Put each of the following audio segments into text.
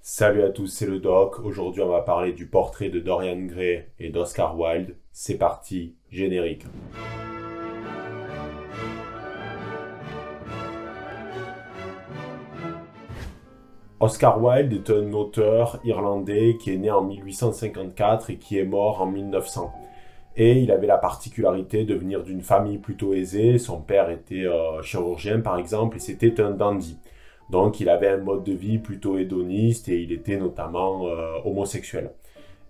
Salut à tous, c'est le Doc. Aujourd'hui, on va parler du portrait de Dorian Gray et d'Oscar Wilde. C'est parti, générique. Oscar Wilde est un auteur irlandais qui est né en 1854 et qui est mort en 1900. Et il avait la particularité de venir d'une famille plutôt aisée. Son père était chirurgien par exemple et c'était un dandy. Donc il avait un mode de vie plutôt hédoniste et il était notamment homosexuel.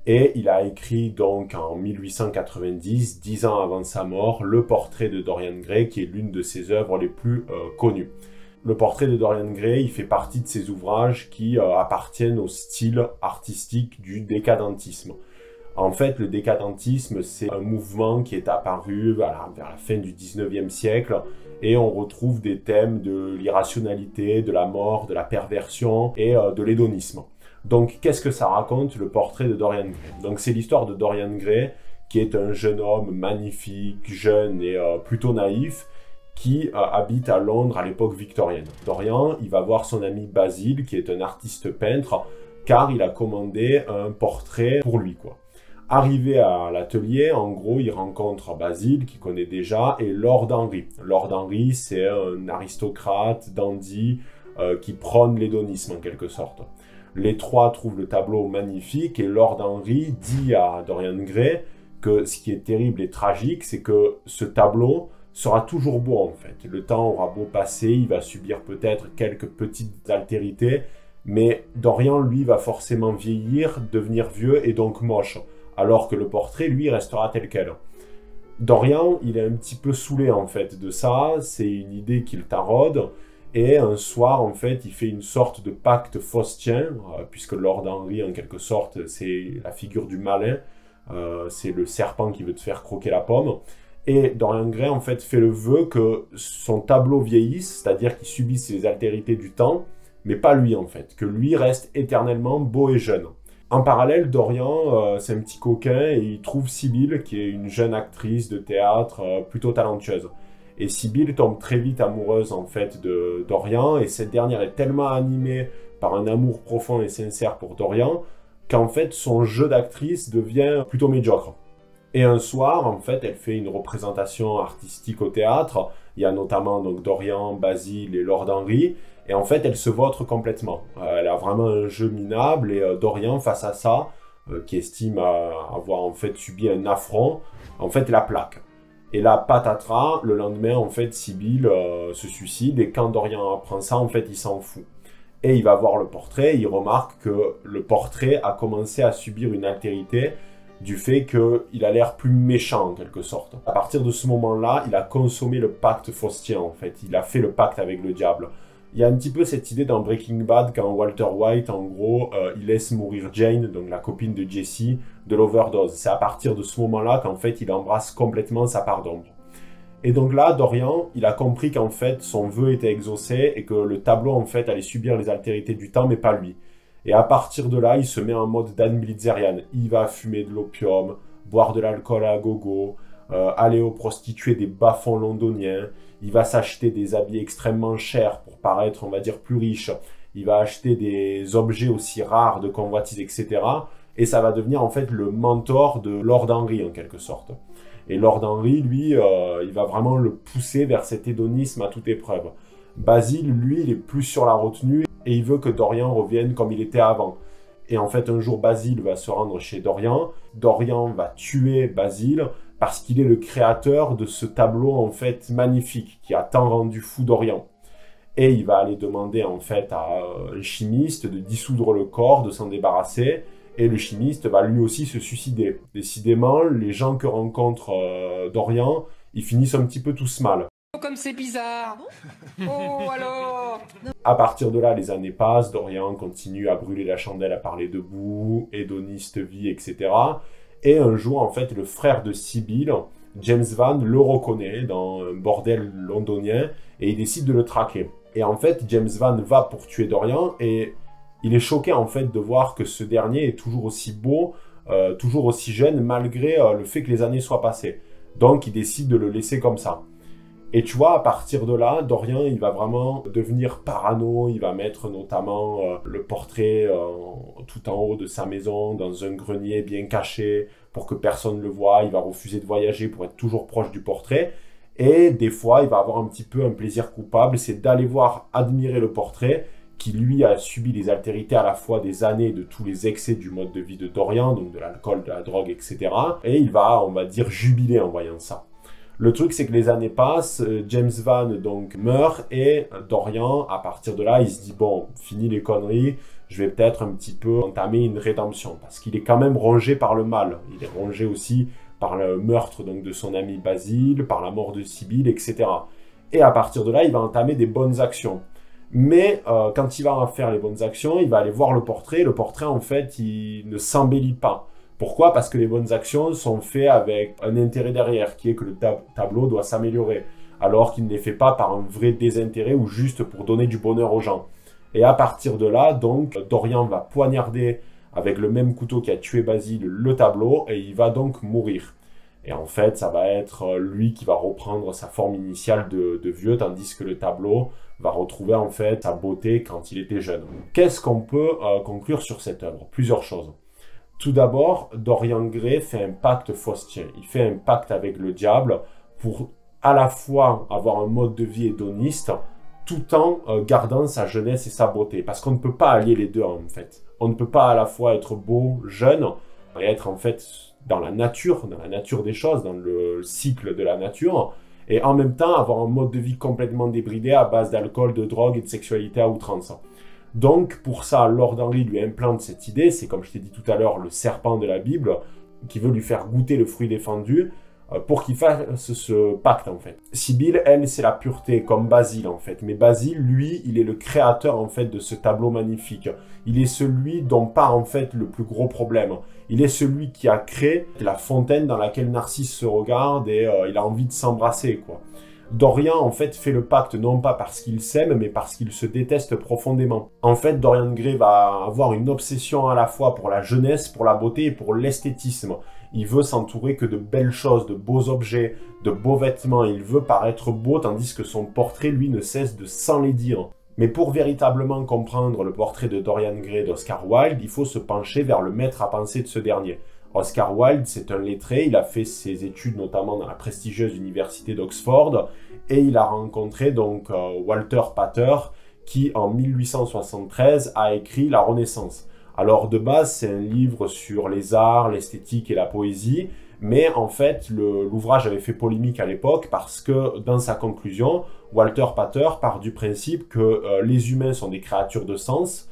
Et il a écrit donc en 1890, 10 ans avant sa mort, le portrait de Dorian Gray qui est l'une de ses œuvres les plus connues. Le portrait de Dorian Gray, il fait partie de ces ouvrages qui appartiennent au style artistique du décadentisme. En fait, le décadentisme, c'est un mouvement qui est apparu vers la fin du 19e siècle et on retrouve des thèmes de l'irrationalité, de la mort, de la perversion et de l'hédonisme. Donc, qu'est-ce que ça raconte, le portrait de Dorian Gray? Donc, c'est l'histoire de Dorian Gray, qui est un jeune homme magnifique, jeune et plutôt naïf, qui habite à Londres à l'époque victorienne. Dorian, il va voir son ami Basile, qui est un artiste peintre, car il a commandé un portrait pour lui, quoi. Arrivé à l'atelier, en gros, il rencontre Basile, qu'il connaît déjà, et Lord Henry. Lord Henry, c'est un aristocrate, dandy, qui prône l'hédonisme en quelque sorte. Les trois trouvent le tableau magnifique, et Lord Henry dit à Dorian Gray que ce qui est terrible et tragique, c'est que ce tableau sera toujours beau en fait. Le temps aura beau passer, il va subir peut-être quelques petites altérités, mais Dorian, lui, va forcément vieillir, devenir vieux et donc moche. Alors que le portrait, lui, restera tel quel. Dorian, il est un petit peu saoulé, en fait, de ça, c'est une idée qu'il taraude, et un soir, en fait, il fait une sorte de pacte faustien, puisque Lord Henry, en quelque sorte, c'est la figure du malin, c'est le serpent qui veut te faire croquer la pomme, et Dorian Gray, en fait, fait le vœu que son tableau vieillisse, c'est-à-dire qu'il subisse les altérités du temps, mais pas lui, en fait, que lui reste éternellement beau et jeune. En parallèle, Dorian, c'est un petit coquin et il trouve Sibylle, qui est une jeune actrice de théâtre plutôt talentueuse. Et Sibylle tombe très vite amoureuse en fait de Dorian et cette dernière est tellement animée par un amour profond et sincère pour Dorian qu'en fait son jeu d'actrice devient plutôt médiocre. Et un soir, en fait, elle fait une représentation artistique au théâtre. Il y a notamment donc Dorian, Basile et Lord Henry. Et en fait, elle se vautre complètement. Elle a vraiment un jeu minable et Dorian, face à ça, qui estime avoir en fait subi un affront, en fait la plaque. Et là, patatras, le lendemain, en fait, Sibylle se suicide et quand Dorian apprend ça, en fait, il s'en fout. Et il va voir le portrait et il remarque que le portrait a commencé à subir une altérité du fait qu'il a l'air plus méchant en quelque sorte. À partir de ce moment-là, il a consommé le pacte faustien en fait. Il a fait le pacte avec le diable. Il y a un petit peu cette idée dans Breaking Bad quand Walter White, en gros, il laisse mourir Jane, donc la copine de Jesse, de l'overdose. C'est à partir de ce moment-là qu'en fait, il embrasse complètement sa part d'ombre. Et donc là, Dorian, il a compris qu'en fait, son vœu était exaucé et que le tableau, en fait, allait subir les altérités du temps, mais pas lui. Et à partir de là, il se met en mode Dan Blitzerian. Il va fumer de l'opium, boire de l'alcool à gogo, aller aux prostituées des bas-fonds londoniens. Il va s'acheter des habits extrêmement chers pour paraître, on va dire, plus riche. Il va acheter des objets aussi rares de convoitise, etc. Et ça va devenir en fait le mentor de Lord Henry en quelque sorte. Et Lord Henry, lui, il va vraiment le pousser vers cet hédonisme à toute épreuve. Basile, lui, il est plus sur la retenue et il veut que Dorian revienne comme il était avant. Et en fait, un jour, Basile va se rendre chez Dorian. Dorian va tuer Basile parce qu'il est le créateur de ce tableau, en fait, magnifique, qui a tant rendu fou Dorian. Et il va aller demander, en fait, à un chimiste de dissoudre le corps, de s'en débarrasser. Et le chimiste va lui aussi se suicider. Décidément, les gens que rencontre Dorian, ils finissent un petit peu tous mal. Comme c'est bizarre. Oh alors. À partir de là, les années passent, Dorian continue à brûler la chandelle, à parler debout, hédoniste vie, etc. Et un jour, en fait, le frère de Sibylle, James Van, le reconnaît dans un bordel londonien et il décide de le traquer. Et en fait, James Van va pour tuer Dorian et il est choqué en fait de voir que ce dernier est toujours aussi beau, toujours aussi jeune, malgré le fait que les années soient passées. Donc, il décide de le laisser comme ça. Et tu vois, à partir de là, Dorian, il va vraiment devenir parano, il va mettre notamment le portrait tout en haut de sa maison, dans un grenier bien caché, pour que personne ne le voie, il va refuser de voyager pour être toujours proche du portrait, et des fois, il va avoir un petit peu un plaisir coupable, c'est d'aller voir, admirer le portrait, qui lui a subi les altérités à la fois des années de tous les excès du mode de vie de Dorian, donc de l'alcool, de la drogue, etc. Et il va, on va dire, jubiler en voyant ça. Le truc, c'est que les années passent, James Van donc meurt et Dorian, à partir de là, il se dit bon, fini les conneries, je vais peut-être un petit peu entamer une rédemption parce qu'il est quand même rongé par le mal. Il est rongé aussi par le meurtre donc de son ami Basile, par la mort de Sibylle, etc. Et à partir de là, il va entamer des bonnes actions. Mais quand il va faire les bonnes actions, il va aller voir le portrait. Le portrait, en fait, il ne s'embellit pas. Pourquoi? Parce que les bonnes actions sont faites avec un intérêt derrière, qui est que le tableau doit s'améliorer, alors qu'il ne les fait pas par un vrai désintérêt ou juste pour donner du bonheur aux gens. Et à partir de là, donc, Dorian va poignarder avec le même couteau qui a tué Basile le tableau, et il va donc mourir. Et en fait, ça va être lui qui va reprendre sa forme initiale de vieux, tandis que le tableau va retrouver en fait sa beauté quand il était jeune. Qu'est-ce qu'on peut conclure sur cette œuvre? Plusieurs choses. Tout d'abord, Dorian Gray fait un pacte faustien. Il fait un pacte avec le diable pour à la fois avoir un mode de vie hédoniste tout en gardant sa jeunesse et sa beauté. Parce qu'on ne peut pas allier les deux en fait. On ne peut pas à la fois être beau, jeune et être en fait dans la nature des choses, dans le cycle de la nature, et en même temps avoir un mode de vie complètement débridé à base d'alcool, de drogue et de sexualité à outrance. Donc, pour ça, Lord Henry lui implante cette idée, c'est comme je t'ai dit tout à l'heure, le serpent de la Bible, qui veut lui faire goûter le fruit défendu, pour qu'il fasse ce pacte, en fait. Sibylle, elle, c'est la pureté, comme Basile, en fait. Mais Basile, lui, il est le créateur, en fait, de ce tableau magnifique. Il est celui dont part, en fait, le plus gros problème. Il est celui qui a créé la fontaine dans laquelle Narcisse se regarde et il a envie de s'embrasser, quoi. Dorian, en fait, fait le pacte non pas parce qu'il s'aime, mais parce qu'il se déteste profondément. En fait, Dorian Gray va avoir une obsession à la fois pour la jeunesse, pour la beauté et pour l'esthétisme. Il veut s'entourer que de belles choses, de beaux objets, de beaux vêtements. Il veut paraître beau, tandis que son portrait, lui, ne cesse de s'enlaidir. Mais pour véritablement comprendre le portrait de Dorian Gray d'Oscar Wilde, il faut se pencher vers le maître à penser de ce dernier. Oscar Wilde, c'est un lettré, il a fait ses études notamment dans la prestigieuse université d'Oxford, et il a rencontré donc Walter Pater, qui en 1873 a écrit La Renaissance. Alors de base, c'est un livre sur les arts, l'esthétique et la poésie, mais en fait, l'ouvrage avait fait polémique à l'époque parce que dans sa conclusion, Walter Pater part du principe que les humains sont des créatures de sens,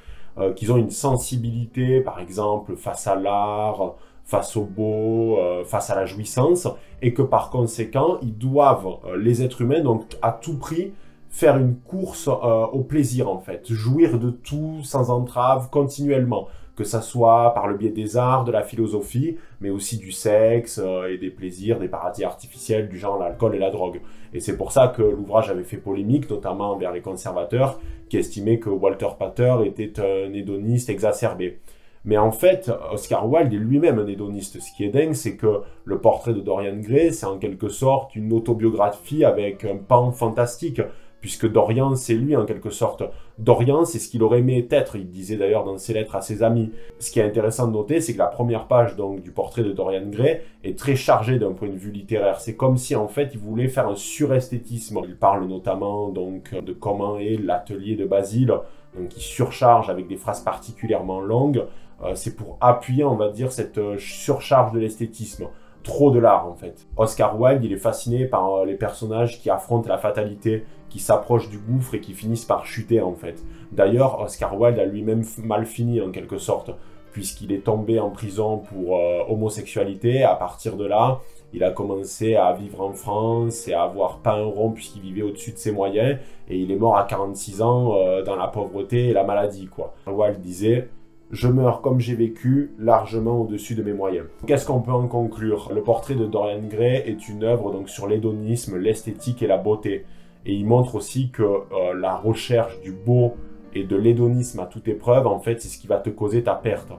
qu'ils ont une sensibilité, par exemple, face à l'art, face au beau, face à la jouissance, et que par conséquent, ils doivent, les êtres humains, donc à tout prix, faire une course au plaisir en fait, jouir de tout sans entrave continuellement, que ça soit par le biais des arts, de la philosophie, mais aussi du sexe et des plaisirs, des paradis artificiels du genre l'alcool et la drogue. Et c'est pour ça que l'ouvrage avait fait polémique, notamment envers les conservateurs, qui estimaient que Walter Pater était un hédoniste exacerbé. Mais en fait, Oscar Wilde est lui-même un hédoniste. Ce qui est dingue, c'est que le portrait de Dorian Gray, c'est en quelque sorte une autobiographie avec un pan fantastique, puisque Dorian, c'est lui en quelque sorte. Dorian, c'est ce qu'il aurait aimé être, il disait d'ailleurs dans ses lettres à ses amis. Ce qui est intéressant de noter, c'est que la première page donc, du portrait de Dorian Gray est très chargée d'un point de vue littéraire. C'est comme si en fait il voulait faire un suresthétisme. Il parle notamment donc de comment est l'atelier de Basile, donc il surcharge avec des phrases particulièrement longues. C'est pour appuyer, on va dire, cette surcharge de l'esthétisme. Trop de l'art, en fait. Oscar Wilde, il est fasciné par les personnages qui affrontent la fatalité, qui s'approchent du gouffre et qui finissent par chuter, en fait. D'ailleurs, Oscar Wilde a lui-même mal fini, en quelque sorte, puisqu'il est tombé en prison pour homosexualité. À partir de là, il a commencé à vivre en France et à avoir pas un rond puisqu'il vivait au-dessus de ses moyens. Et il est mort à 46 ans dans la pauvreté et la maladie, quoi. Wilde disait... Je meurs comme j'ai vécu, largement au-dessus de mes moyens. Qu'est-ce qu'on peut en conclure? Le portrait de Dorian Gray est une œuvre donc, sur l'hédonisme, l'esthétique et la beauté. Et il montre aussi que la recherche du beau et de l'hédonisme à toute épreuve, en fait, c'est ce qui va te causer ta perte.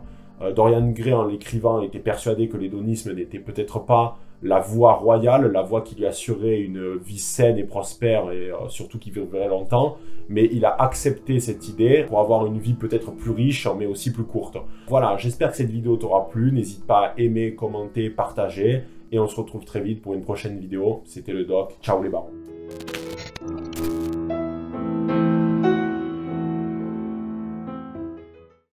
Dorian Gray, en l'écrivant, était persuadé que l'hédonisme n'était peut-être pas la voie royale, la voie qui lui assurait une vie saine et prospère et surtout qui vivrait longtemps. Mais il a accepté cette idée pour avoir une vie peut-être plus riche, mais aussi plus courte. Voilà, j'espère que cette vidéo t'aura plu. N'hésite pas à aimer, commenter, partager. Et on se retrouve très vite pour une prochaine vidéo. C'était le Doc. Ciao les barons.